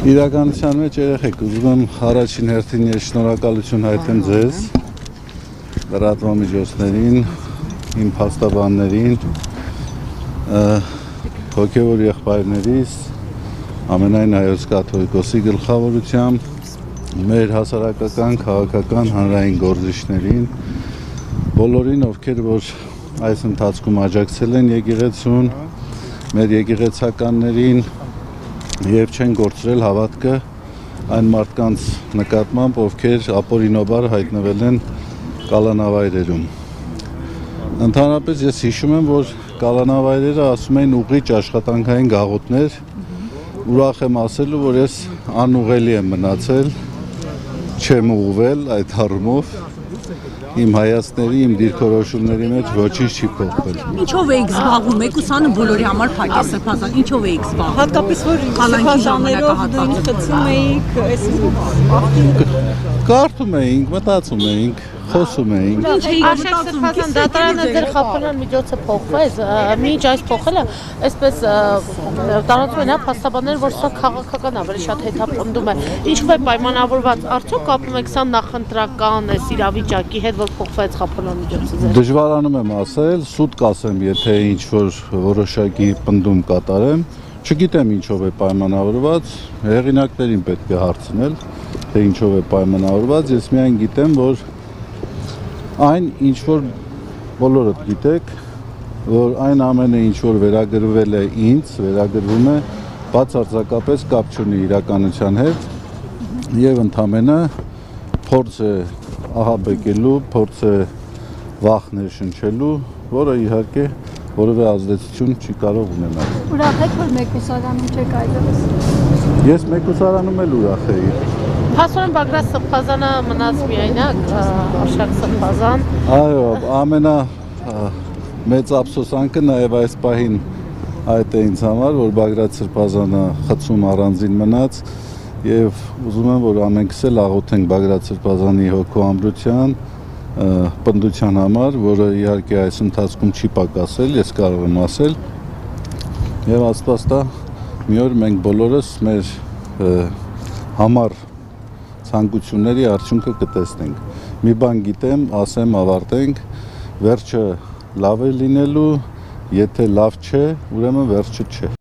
Իրականության մեջ երեխեք, ուզում եմ առաջին հերթին ես շնորհակալություն հայտնեմ ձեզ, լրատվամիջոցներին, իմ փաստաբաններին, հոգևոր եղբայրներիս, ամենայն հայոց կաթողիկոսի գլխավորությամբ, մեր հասարակական, քաղաքական, հանրային գործիչներին, բոլորին, ովքեր որ այս ընթացքում աջակցել են եկեղեցուն, մեր եկեղեցականներին և չեն գործրել հավատքը այն մարդկանց նկատմամբ, ովքեր ապօրինաբար հայտնվել են կալանավայրերում։ Ընդհանրապես ես հիշում եմ, որ կալանավայրերը ասում էին ուղղիչ աշխատանքային գաղութներ, ուրախ եմ ասելու, որ ես անուղղելի եմ մնացել, չեմ ուղղվել այդ առումով, իմ հայացքների, իմ դիրքորոշումների մեջ ոչինչ չի փոխվել։ Ինչով էիք զբաղվում, մեկուսանը բոլորի համար փակ է Սրբազան, ինչով էիք զբաղվում։ Հատկապես որ Սրբազաններով խցում էիք, Կարդում էինք, մտածում էինք, խոսում էինք։ Արշակ Սրբազան դատարանը ձեր խափանան միջոցը փոխվեց, մինչ այս փոխելը, այսպես տարածում են փաստաբաններ, որ սա քաղաքական ավելի շատ հետապնդում է։ Ինչու է պայմանավորված, արդյոք կապում եք սա նախընտրական է իրավիճակի հետ, որ փոխվեց խափանան միջոցը ձեր։ Դժվարանում եմ ասել, սուտ կասեմ, եթե ինչ-որ որոշակի պնդում կատարեմ, չգիտեմ ինչով է պայմանավորված, հեղինակներին պետք է հարցնել, թե ինչով է պայմանավորված, ես միայն գիտեմ, որ այն ինչ-որ բոլորդ գիտեք, որ այն ամենը ինչ-որ վերագրվել է ինձ, վերագրվում է, բացարձակապես կապ չունի իրականության հետ և ընդամենը փորձ է ահաբեկելու, փորձ է վախ ներշնչելու, որը իհարկե որևէ ազդեցություն չի կարող ունենալ։ Ուրախ եք, որ մեկուսարանում չեք այլևս։ Ես մեկուսարանում էլ ուրախ էի։ Փաստորեն Բագրատ Սրբազանը մնաց միայնակ, Արշակ Սրբազան։ Այո, ամենա մեծ ափսոսանքը նաև այս պահին այդ է ինձ համար, որ Բագրատ Սրբազանը խցում առանձին մնաց և ուզում եմ, որ ամենքս էլ աղոթենք Բագրատ Սրբազանի հոգու ամրության, պնդության համար, որը իհարկե այս ընթացքում չի պակասել, ես կարող եմ ասել, և Աստված տա մի օր մենք բոլորս մեր համար ցանկությունների արդյունքը կտեսնենք։ Մի բան գիտեմ, ասեմ, ավարտենք, վերջը լավ է լինելու, եթե լավ չէ, ուրեմն վերջը չէ։